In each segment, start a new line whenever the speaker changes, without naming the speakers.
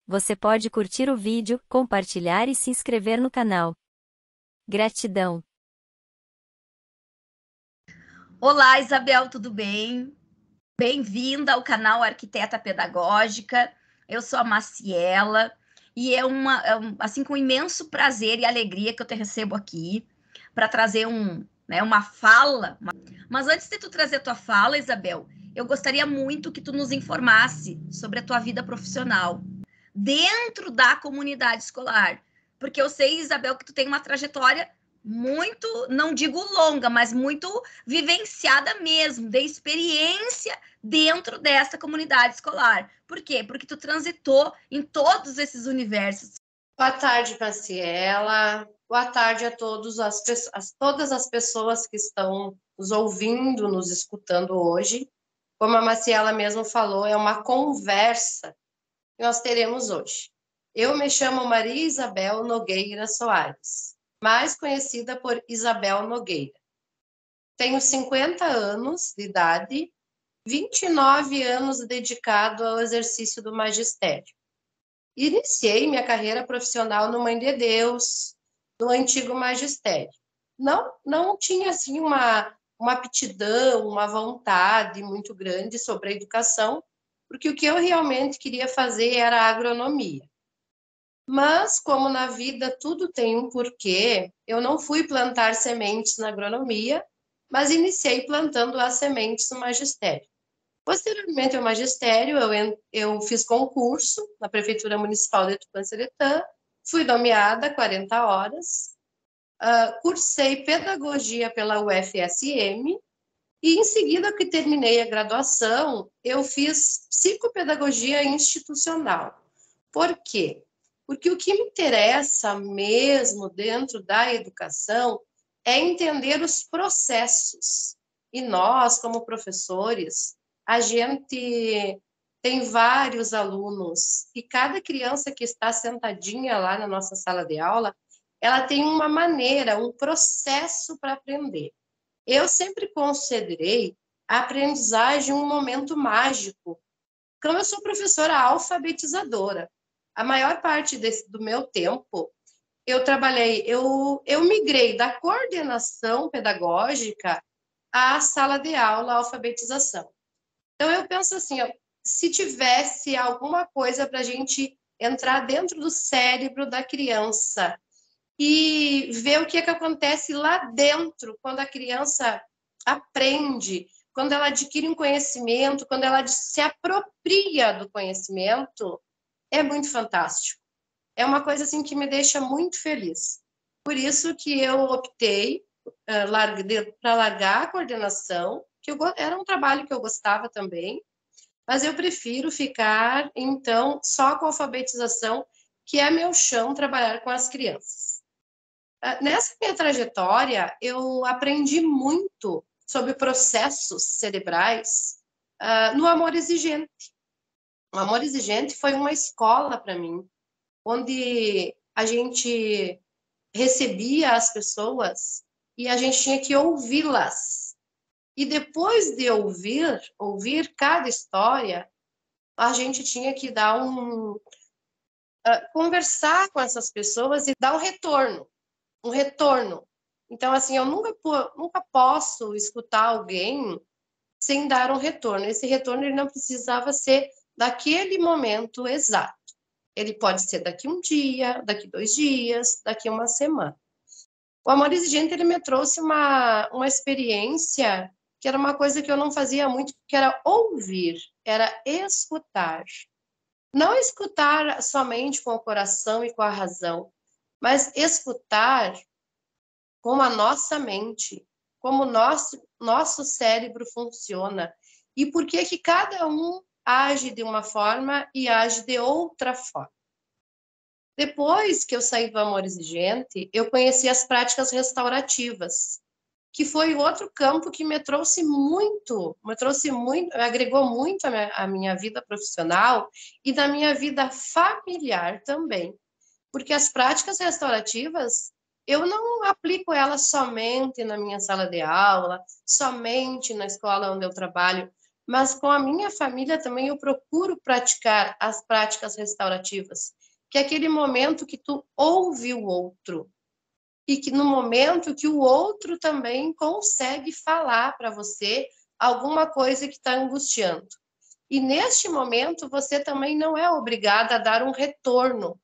Você pode curtir o vídeo, compartilhar e se inscrever no canal. Gratidão!
Olá, Isabel, tudo bem? Bem-vinda ao canal Arquiteta Pedagógica. Eu sou a Maciela e assim, com imenso prazer e alegria que eu te recebo aqui para trazer uma fala. Mas antes de tu trazer tua fala, Isabel, eu gostaria muito que tu nos informasse sobre a tua vida profissional dentro da comunidade escolar, porque eu sei, Isabel, que tu tem uma trajetória muito, não digo longa, mas muito vivenciada mesmo, de experiência dentro dessa comunidade escolar. Por quê? Porque tu transitou em todos esses universos.
Boa tarde, Maciela. Boa tarde a todas as pessoas que estão nos ouvindo, nos escutando hoje. Como a Maciela mesmo falou, é uma conversa que nós teremos hoje. Eu me chamo Maria Isabel Nogueira Soares, mais conhecida por Isabel Nogueira. Tenho 50 anos de idade, 29 anos dedicado ao exercício do magistério. Iniciei minha carreira profissional no Mãe de Deus, no antigo magistério. Não tinha assim uma aptidão, uma vontade muito grande sobre a educação, porque o que eu realmente queria fazer era agronomia. Mas, como na vida tudo tem um porquê, eu não fui plantar sementes na agronomia, mas iniciei plantando as sementes no magistério. Posteriormente ao magistério, eu fiz concurso na Prefeitura Municipal de Tupã-Seretã, fui nomeada 40 horas, cursei pedagogia pela UFSM e, em seguida que terminei a graduação, eu fiz psicopedagogia institucional. Por quê? Porque o que me interessa mesmo dentro da educação é entender os processos. E nós, como professores, a gente tem vários alunos e cada criança que está sentadinha lá na nossa sala de aula, ela tem uma maneira, um processo para aprender. Eu sempre considerei a aprendizagem um momento mágico. Como eu sou professora alfabetizadora, a maior parte do meu tempo eu migrei da coordenação pedagógica à sala de aula, alfabetização. Então, eu penso assim, ó, se tivesse alguma coisa para a gente entrar dentro do cérebro da criança e ver o que é que acontece lá dentro, quando a criança aprende, quando ela adquire um conhecimento, quando ela se apropria do conhecimento, é muito fantástico. É uma coisa assim que me deixa muito feliz. Por isso que eu optei para largar a coordenação, que era um trabalho que eu gostava também, mas eu prefiro ficar, então, só com a alfabetização, que é meu chão, trabalhar com as crianças. Nessa minha trajetória, eu aprendi muito sobre processos cerebrais no Amor Exigente. O Amor Exigente foi uma escola para mim, onde a gente recebia as pessoas e a gente tinha que ouvi-las. E depois de ouvir cada história, a gente tinha que dar conversar com essas pessoas e dar um retorno. Então, assim, eu nunca posso escutar alguém sem dar um retorno. Esse retorno ele não precisava ser daquele momento exato. Ele pode ser daqui um dia, daqui 2 dias, daqui uma semana. O Amor Exigente, ele me trouxe uma experiência que era uma coisa que eu não fazia muito, que era ouvir, era escutar. Não escutar somente com o coração e com a razão, mas escutar com a nossa mente, como o nosso cérebro funciona e por que que cada um age de uma forma e age de outra forma. Depois que eu saí do Amor Exigente, eu conheci as práticas restaurativas, que foi outro campo que me agregou muito a minha vida profissional e da minha vida familiar também. Porque as práticas restaurativas, eu não aplico elas somente na minha sala de aula, somente na escola onde eu trabalho, mas com a minha família também eu procuro praticar as práticas restaurativas, que é aquele momento que tu ouve o outro, e que no momento que o outro também consegue falar para você alguma coisa que está angustiando. E neste momento, você também não é obrigada a dar um retorno.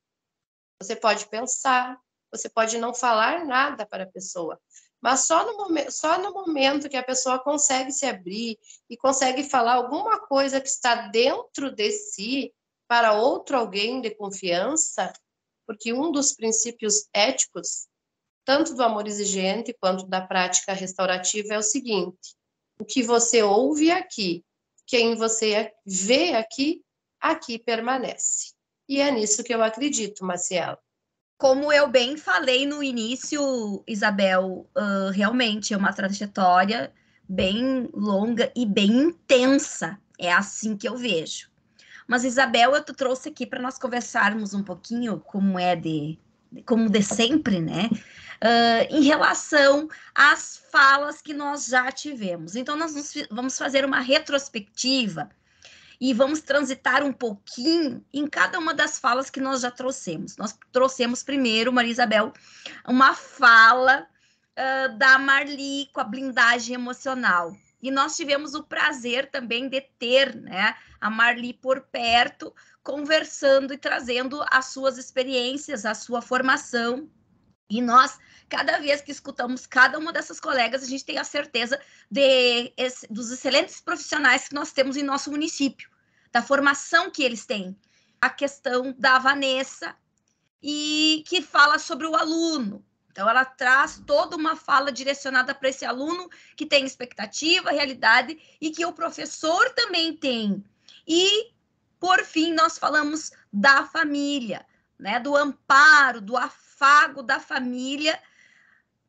Você pode pensar, você pode não falar nada para a pessoa, mas só no momento que a pessoa consegue se abrir e consegue falar alguma coisa que está dentro de si para outro alguém de confiança, porque um dos princípios éticos, tanto do amor exigente quanto da prática restaurativa, é o seguinte: o que você ouve aqui, quem você vê aqui, aqui permanece. E é nisso que eu acredito, Maciela.
Como eu bem falei no início, Isabel, realmente é uma trajetória bem longa e bem intensa. É assim que eu vejo. Mas, Isabel, eu te trouxe aqui para nós conversarmos um pouquinho, como de sempre, né? Em relação às falas que nós já tivemos. Então, nós vamos fazer uma retrospectiva e vamos transitar um pouquinho em cada uma das falas que nós já trouxemos. Nós trouxemos primeiro, Maria Isabel, uma fala da Marli com a blindagem emocional. E nós tivemos o prazer também de ter, né, a Marli por perto, conversando e trazendo as suas experiências, a sua formação. E nós, cada vez que escutamos cada uma dessas colegas, a gente tem a certeza dos excelentes profissionais que nós temos em nosso município, da formação que eles têm. A questão da Vanessa, e que fala sobre o aluno. Então, ela traz toda uma fala direcionada para esse aluno que tem expectativa, realidade, e que o professor também tem. E, por fim, nós falamos da família, né? Do amparo, do afago da família.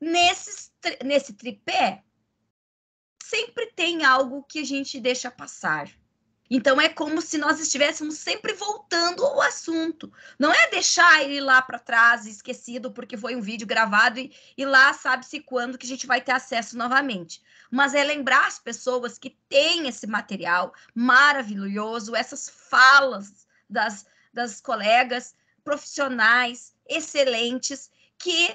Nesse tripé, sempre tem algo que a gente deixa passar. Então, é como se nós estivéssemos sempre voltando ao assunto. Não é deixar ele lá para trás, esquecido, porque foi um vídeo gravado e lá sabe-se quando que a gente vai ter acesso novamente. Mas é lembrar as pessoas que têm esse material maravilhoso, essas falas das colegas profissionais excelentes que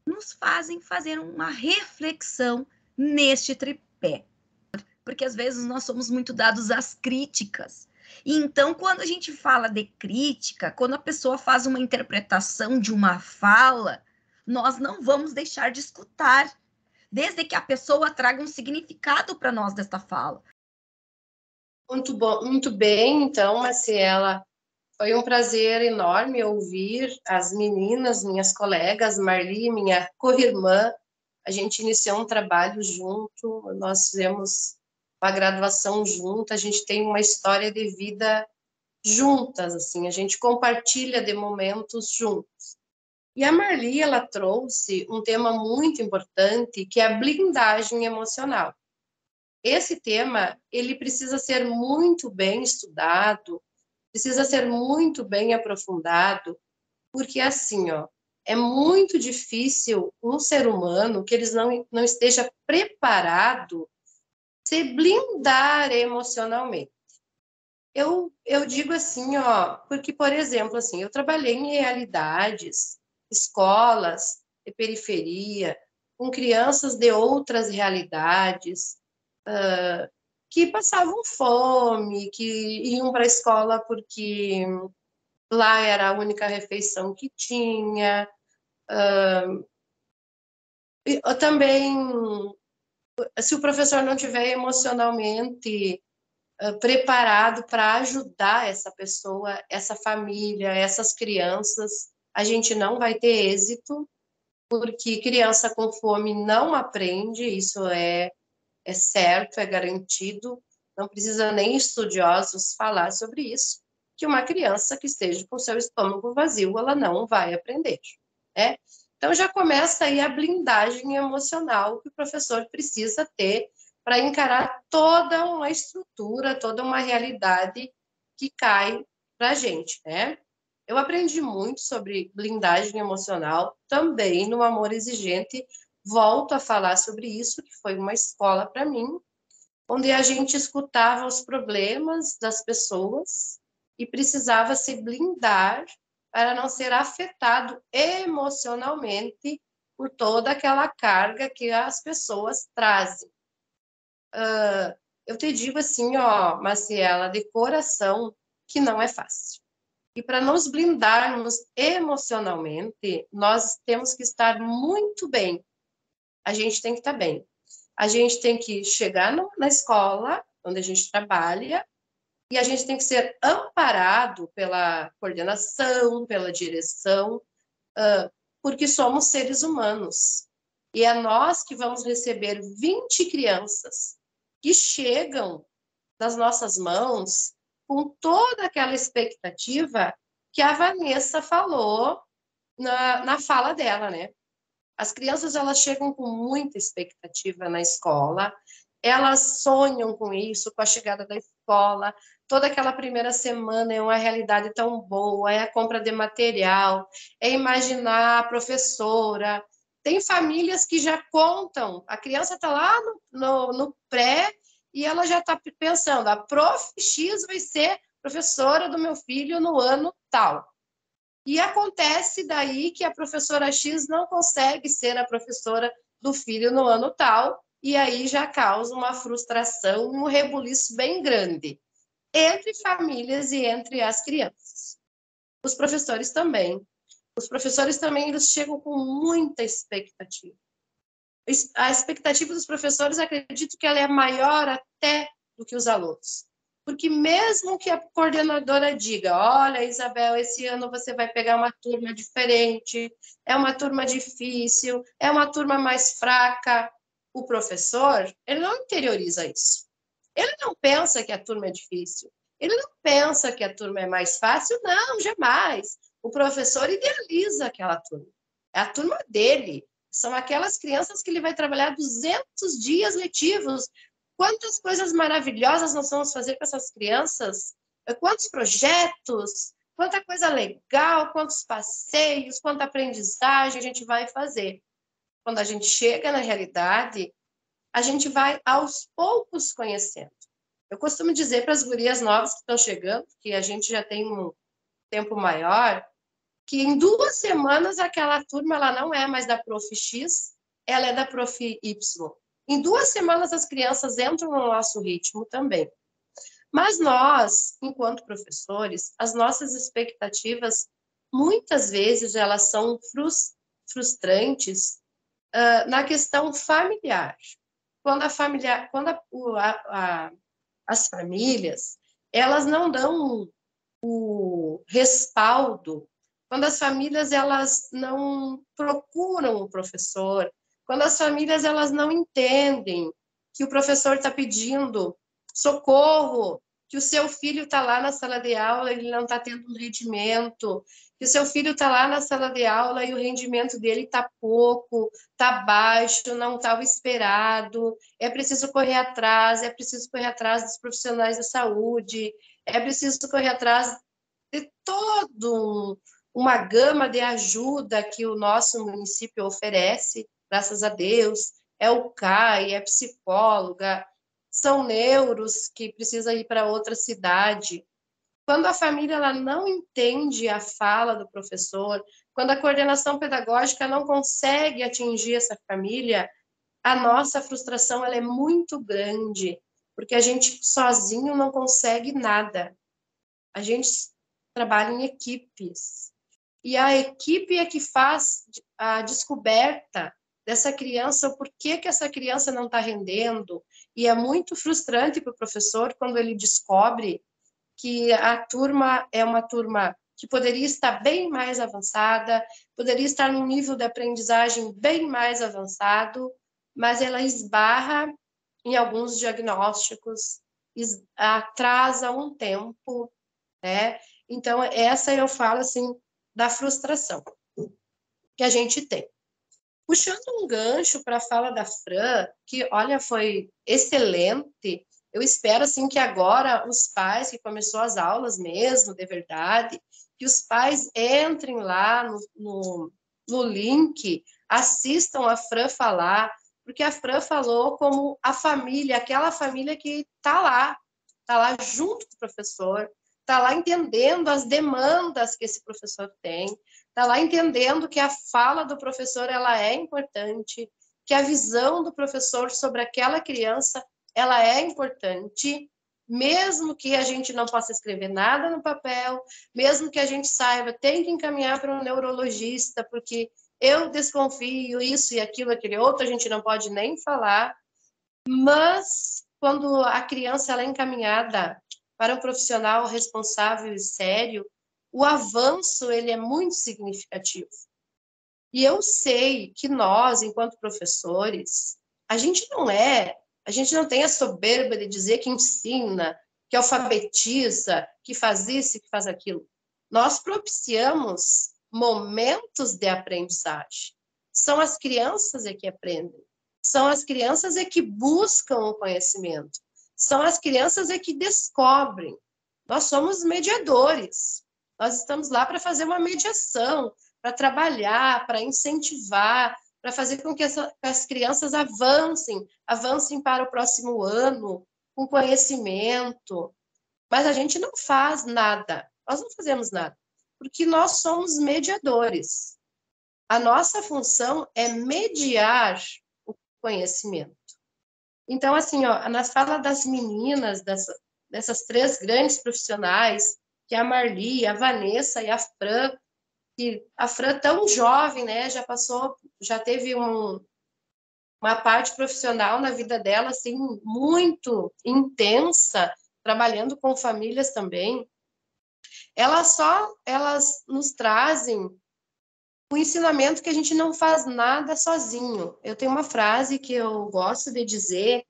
nos fazem fazer uma reflexão neste tripé. Porque às vezes nós somos muito dados às críticas. E então, quando a gente fala de crítica, quando a pessoa faz uma interpretação de uma fala, nós não vamos deixar de escutar, desde que a pessoa traga um significado para nós desta fala.
Muito bom, muito bem, então, Maciela. Foi um prazer enorme ouvir as meninas, minhas colegas, Marli, minha co-irmã. A gente iniciou um trabalho junto, nós fizemos uma graduação junto, a gente tem uma história de vida juntas, assim, a gente compartilha de momentos juntos. E a Marli, ela trouxe um tema muito importante, que é a blindagem emocional. Esse tema, ele precisa ser muito bem estudado, precisa ser muito bem aprofundado, porque assim, ó, é muito difícil um ser humano que eles não esteja preparado se blindar emocionalmente. Eu digo assim, ó, porque, por exemplo, assim, eu trabalhei em realidades, escolas de periferia, com crianças de outras realidades, que passavam fome, que iam para a escola porque lá era a única refeição que tinha. Eu também, se o professor não tiver emocionalmente preparado para ajudar essa pessoa, essa família, essas crianças, a gente não vai ter êxito, porque criança com fome não aprende, isso é certo, é garantido, não precisa nem estudiosos falar sobre isso, que uma criança que esteja com seu estômago vazio, ela não vai aprender, né? Então já começa aí a blindagem emocional que o professor precisa ter para encarar toda uma estrutura, toda uma realidade que cai para a gente, né? Eu aprendi muito sobre blindagem emocional, também no Amor Exigente, volto a falar sobre isso, que foi uma escola para mim, onde a gente escutava os problemas das pessoas e precisava se blindar para não ser afetado emocionalmente por toda aquela carga que as pessoas trazem. Eu te digo assim, ó, Maciela, de coração, que não é fácil. E para nos blindarmos emocionalmente, nós temos que estar muito bem. A gente tem que estar bem. A gente tem que chegar na escola, onde a gente trabalha, e a gente tem que ser amparado pela coordenação, pela direção, porque somos seres humanos. E é nós que vamos receber 20 crianças que chegam nas nossas mãos com toda aquela expectativa que a Vanessa falou na fala dela, né? As crianças, elas chegam com muita expectativa na escola, elas sonham com isso, com a chegada da escola, toda aquela primeira semana é uma realidade tão boa, é a compra de material, é imaginar a professora. Tem famílias que já contam, a criança está lá no pré e ela já está pensando, a prof. X vai ser professora do meu filho no ano tal. E acontece daí que a professora X não consegue ser a professora do filho no ano tal, e aí já causa uma frustração, um rebuliço bem grande entre famílias e entre as crianças. Os professores também. Os professores também, eles chegam com muita expectativa. A expectativa dos professores, acredito que ela é maior até do que os alunos. Porque mesmo que a coordenadora diga, olha, Isabel, esse ano você vai pegar uma turma diferente, é uma turma difícil, é uma turma mais fraca, o professor, ele não interioriza isso. Ele não pensa que a turma é difícil. Ele não pensa que a turma é mais fácil. Não, jamais. O professor idealiza aquela turma. É a turma dele. São aquelas crianças que ele vai trabalhar 200 dias letivos. Quantas coisas maravilhosas nós vamos fazer com essas crianças? Quantos projetos, quanta coisa legal, quantos passeios, quanta aprendizagem a gente vai fazer. Quando a gente chega na realidade, a gente vai aos poucos conhecendo. Eu costumo dizer para as gurias novas que estão chegando, que a gente já tem um tempo maior, que em 2 semanas aquela turma ela não é mais da Prof. X, ela é da Prof. Y. Em 2 semanas as crianças entram no nosso ritmo também. Mas nós, enquanto professores, as nossas expectativas, muitas vezes, elas são frustrantes na questão familiar. Quando as famílias, elas não dão o respaldo, quando as famílias elas não procuram o professor, quando as famílias elas não entendem que o professor está pedindo socorro, que o seu filho está lá na sala de aula e ele não está tendo um rendimento, que o seu filho está lá na sala de aula e o rendimento dele está pouco, está baixo, não está o esperado, é preciso correr atrás dos profissionais da saúde, é preciso correr atrás de toda uma gama de ajuda que o nosso município oferece, graças a Deus, é o CAI, é psicóloga, são neuros que precisam ir para outra cidade. Quando a família ela não entende a fala do professor, quando a coordenação pedagógica não consegue atingir essa família, a nossa frustração ela é muito grande, porque a gente sozinho não consegue nada. A gente trabalha em equipes. E a equipe é que faz a descoberta dessa criança, o porquê que essa criança não está rendendo. E é muito frustrante para o professor quando ele descobre que a turma é uma turma que poderia estar bem mais avançada, poderia estar num nível de aprendizagem bem mais avançado, mas ela esbarra em alguns diagnósticos, atrasa um tempo, né? Então, essa eu falo, assim, da frustração que a gente tem. Puxando um gancho para a fala da Fran, que, olha, foi excelente. Eu espero, assim, que agora os pais, que começou as aulas mesmo, de verdade, que os pais entrem lá no link, assistam a Fran falar, porque a Fran falou como a família, aquela família que está lá junto com o professor, está lá entendendo as demandas que esse professor tem, está lá entendendo que a fala do professor ela é importante, que a visão do professor sobre aquela criança ela é importante, mesmo que a gente não possa escrever nada no papel, mesmo que a gente saiba, tem que encaminhar para um neurologista, porque eu desconfio isso e aquilo, aquele outro, a gente não pode nem falar, mas quando a criança ela é encaminhada para um profissional responsável e sério, o avanço ele é muito significativo. E eu sei que nós, enquanto professores, a gente não tem a soberba de dizer que ensina, que alfabetiza, que faz isso, que faz aquilo. Nós propiciamos momentos de aprendizagem. São as crianças que aprendem. São as crianças que buscam o conhecimento. São as crianças que descobrem. Nós somos mediadores. Nós estamos lá para fazer uma mediação, para trabalhar, para incentivar, para fazer com que as crianças avancem para o próximo ano, com conhecimento. Mas a gente não faz nada, nós não fazemos nada, porque nós somos mediadores. A nossa função é mediar o conhecimento. Então, assim, ó, na fala das meninas, dessas 3 grandes profissionais, que é a Marli, a Vanessa e a Fran, que a Fran tão jovem, né, já teve uma parte profissional na vida dela, assim, muito intensa, trabalhando com famílias também. Elas nos trazem o ensinamento que a gente não faz nada sozinho. Eu tenho uma frase que eu gosto de dizer,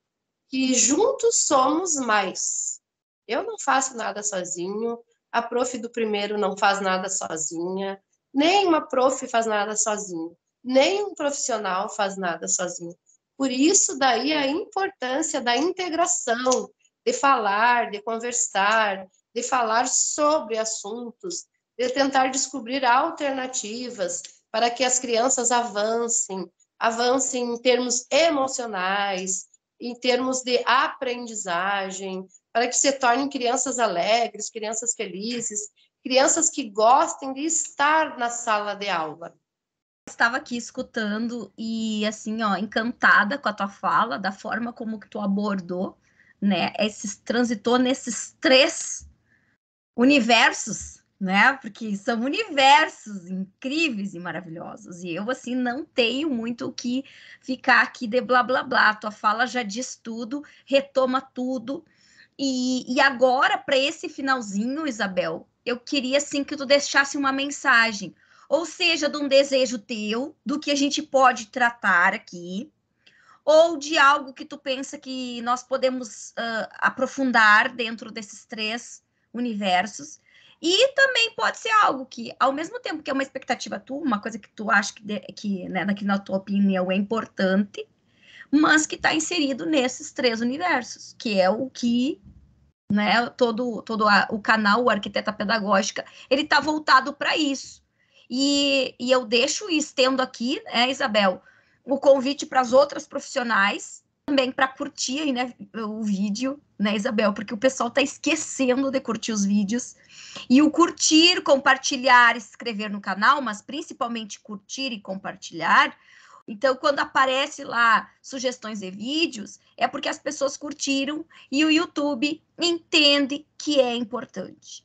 que juntos somos mais. Eu não faço nada sozinho, a prof do primeiro não faz nada sozinha, nem uma prof faz nada sozinho, nem um profissional faz nada sozinho. Por isso, daí a importância da integração, de falar, de conversar, de falar sobre assuntos, de tentar descobrir alternativas para que as crianças avancem em termos emocionais, em termos de aprendizagem, para que se tornem crianças alegres, crianças felizes, crianças que gostem de estar na sala de aula.
Estava aqui escutando e, assim, ó, encantada com a tua fala, da forma como que tu abordou, né, transitou nesses 3 universos, né, porque são universos incríveis e maravilhosos, e eu, assim, não tenho muito o que ficar aqui de blá, blá, blá, tua fala já diz tudo, retoma tudo, e agora, para esse finalzinho, Isabel, eu queria, assim, que tu deixasse uma mensagem, ou seja, de um desejo teu, do que a gente pode tratar aqui, ou de algo que tu pensa que nós podemos aprofundar dentro desses 3 universos, e também pode ser algo que, ao mesmo tempo que é uma expectativa tua, uma coisa que tu acha que na tua opinião é importante, mas que está inserido nesses 3 universos, que é o que, né, todo o canal, o Arquiteta Pedagógica, ele está voltado para isso. E eu deixo e estendo aqui, né, Isabel, o convite para as outras profissionais, também para curtir, né, o vídeo, né, Isabel, porque o pessoal está esquecendo de curtir os vídeos. E o curtir, compartilhar, escrever no canal, mas principalmente curtir e compartilhar. Então, quando aparece lá sugestões de vídeos, é porque as pessoas curtiram e o YouTube entende que é importante.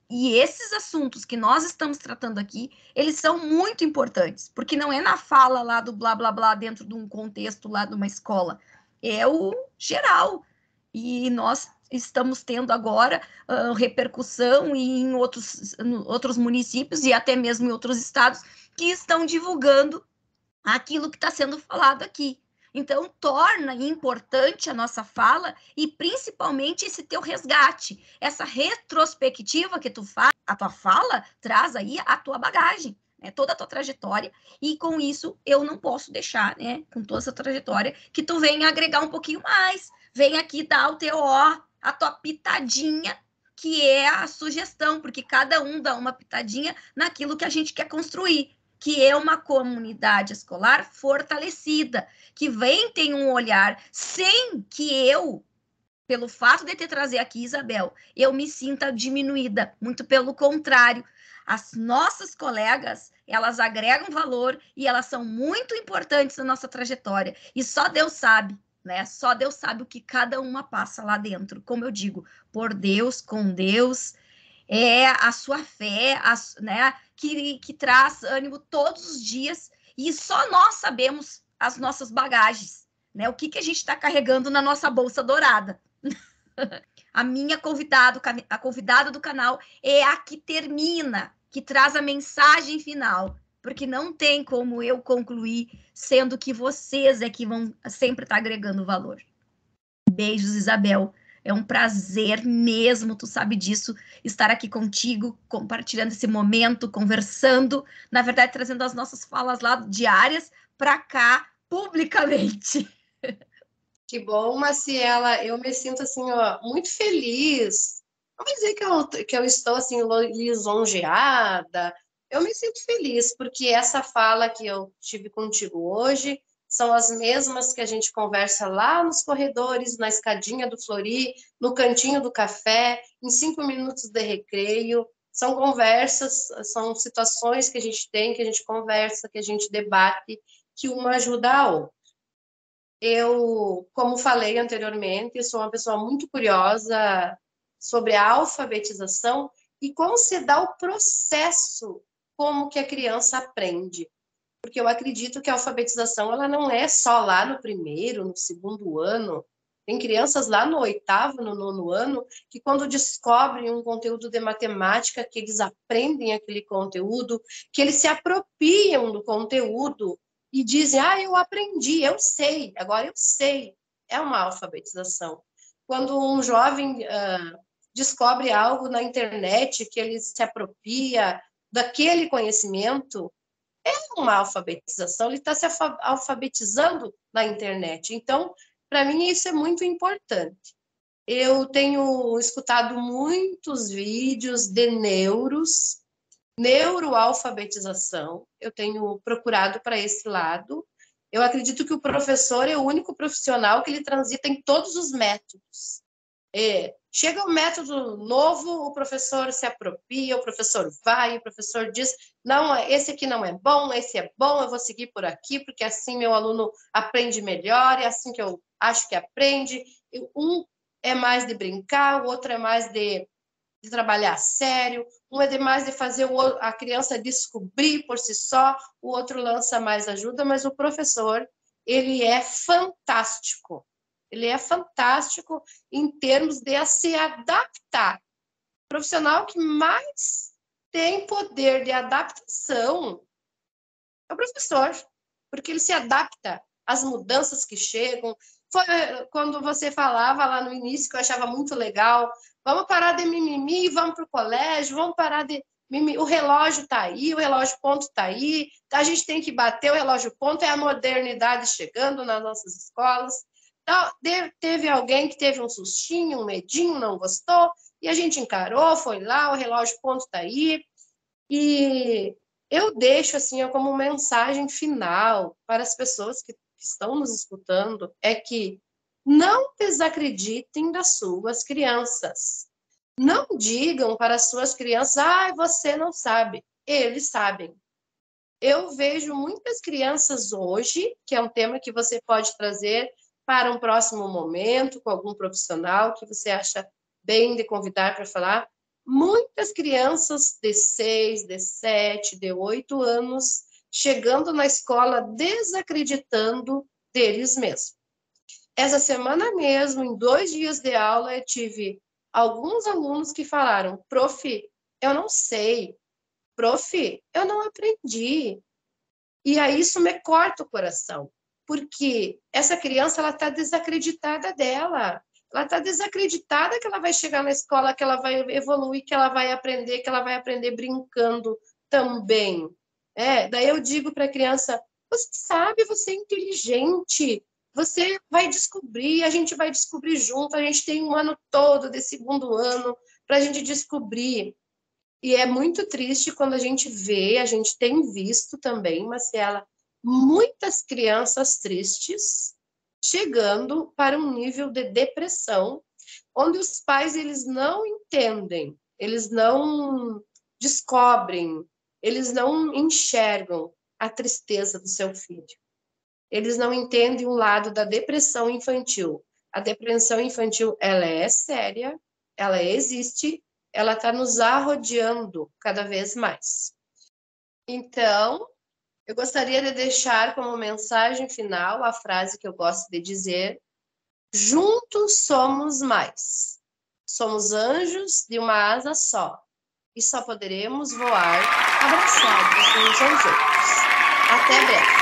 E esses assuntos que nós estamos tratando aqui, eles são muito importantes, porque não é na fala lá do blá, blá, blá, dentro de um contexto lá de uma escola, é o geral. E nós estamos tendo agora repercussão em outros municípios e até mesmo em outros estados que estão divulgando aquilo que está sendo falado aqui. Então, torna importante a nossa fala e, principalmente, esse teu resgate, essa retrospectiva que tu faz, a tua fala traz aí a tua bagagem, né, toda a tua trajetória, e com isso eu não posso deixar, né, com toda essa trajetória, que tu venha agregar um pouquinho mais, venha aqui dar o teu a tua pitadinha, que é a sugestão, porque cada um dá uma pitadinha naquilo que a gente quer construir. que é uma comunidade escolar fortalecida, que tem um olhar sem que eu, pelo fato de te trazer aqui, Isabel, eu me sinta diminuída. Muito pelo contrário, as nossas colegas, elas agregam valor e elas são muito importantes na nossa trajetória. E só Deus sabe, né? Só Deus sabe o que cada uma passa lá dentro. Como eu digo, por Deus, com Deus, é a sua fé, né? Que traz ânimo todos os dias. E só nós sabemos as nossas bagagens, né? O que a gente está carregando na nossa bolsa dourada. A minha convidada, a convidada do canal é a que termina, que traz a mensagem final, porque não tem como eu concluir, sendo que vocês é que vão sempre estar agregando valor. Beijos, Isabel. É um prazer mesmo, tu sabe disso, estar aqui contigo, compartilhando esse momento, conversando, na verdade, trazendo as nossas falas lá diárias para cá, publicamente.
Que bom, Maciela. Eu me sinto assim, ó, muito feliz. Não vou dizer que eu estou assim lisonjeada. Eu me sinto feliz porque essa fala que eu tive contigo hoje são as mesmas que a gente conversa lá nos corredores, na escadinha do Flori, no cantinho do café, em 5 minutos de recreio. São conversas, são situações que a gente tem, que a gente conversa, que a gente debate, que uma ajuda a outra. Eu, como falei anteriormente, sou uma pessoa muito curiosa sobre a alfabetização e como se dá o processo, como que a criança aprende. Porque eu acredito que a alfabetização ela não é só lá no primeiro, no segundo ano. Tem crianças lá no 8º, no 9º ano, que quando descobrem um conteúdo de matemática, que eles aprendem aquele conteúdo, que eles se apropriam do conteúdo, e dizem, eu aprendi, eu sei, agora eu sei. É uma alfabetização. Quando um jovem descobre algo na internet, que ele se apropria daquele conhecimento, é uma alfabetização, ele está se alfabetizando na internet. Então, para mim, isso é muito importante. Eu tenho escutado muitos vídeos de neuroalfabetização, eu tenho procurado para esse lado. Eu acredito que o professor é o único profissional que ele transita em todos os métodos. Chega um método novo, o professor se apropria, o professor vai, o professor diz, não, esse aqui não é bom, esse é bom, eu vou seguir por aqui, porque assim meu aluno aprende melhor, é assim que eu acho que aprende. Um é mais de brincar, o outro é mais de trabalhar sério, um é demais de fazer a criança descobrir por si só, o outro lança mais ajuda, mas o professor, ele é fantástico. Ele é fantástico em termos de se adaptar. O profissional que mais tem poder de adaptação é o professor, porque ele se adapta às mudanças que chegam. Foi quando você falava lá no início, que eu achava muito legal, vamos parar de mimimi, vamos para o colégio, vamos parar de mimimi. O relógio está aí, o relógio ponto está aí, a gente tem que bater o relógio ponto, é a modernidade chegando nas nossas escolas. Então, teve alguém que teve um sustinho, um medinho, não gostou, e a gente encarou, foi lá, o relógio ponto está aí, e eu deixo assim como mensagem final para as pessoas que estão nos escutando, é que não desacreditem das suas crianças. Não digam para as suas crianças, você não sabe. Eles sabem. Eu vejo muitas crianças hoje, que é um tema que você pode trazer para um próximo momento, com algum profissional que você acha bem de convidar para falar. Muitas crianças de 6, de 7, de 8 anos chegando na escola desacreditando deles mesmos. Essa semana mesmo, em 2 dias de aula, eu tive alguns alunos que falaram, prof, eu não sei, prof, eu não aprendi. E aí isso me corta o coração, porque essa criança ela está desacreditada dela. Ela está desacreditada que ela vai chegar na escola, que ela vai evoluir, que ela vai aprender brincando também. Daí eu digo para a criança, você sabe, você é inteligente, você vai descobrir, a gente vai descobrir junto, a gente tem um ano todo de segundo ano para a gente descobrir. E é muito triste quando a gente vê, a gente tem visto também, Marcela, muitas crianças tristes chegando para um nível de depressão, onde os pais eles não entendem, eles não descobrem, eles não enxergam a tristeza do seu filho. Eles não entendem o lado da depressão infantil. A depressão infantil, ela é séria, ela existe, ela está nos arrodeando cada vez mais. Então, eu gostaria de deixar como mensagem final a frase que eu gosto de dizer: juntos somos mais. Somos anjos de uma asa só e só poderemos voar abraçados uns aos outros. Até breve.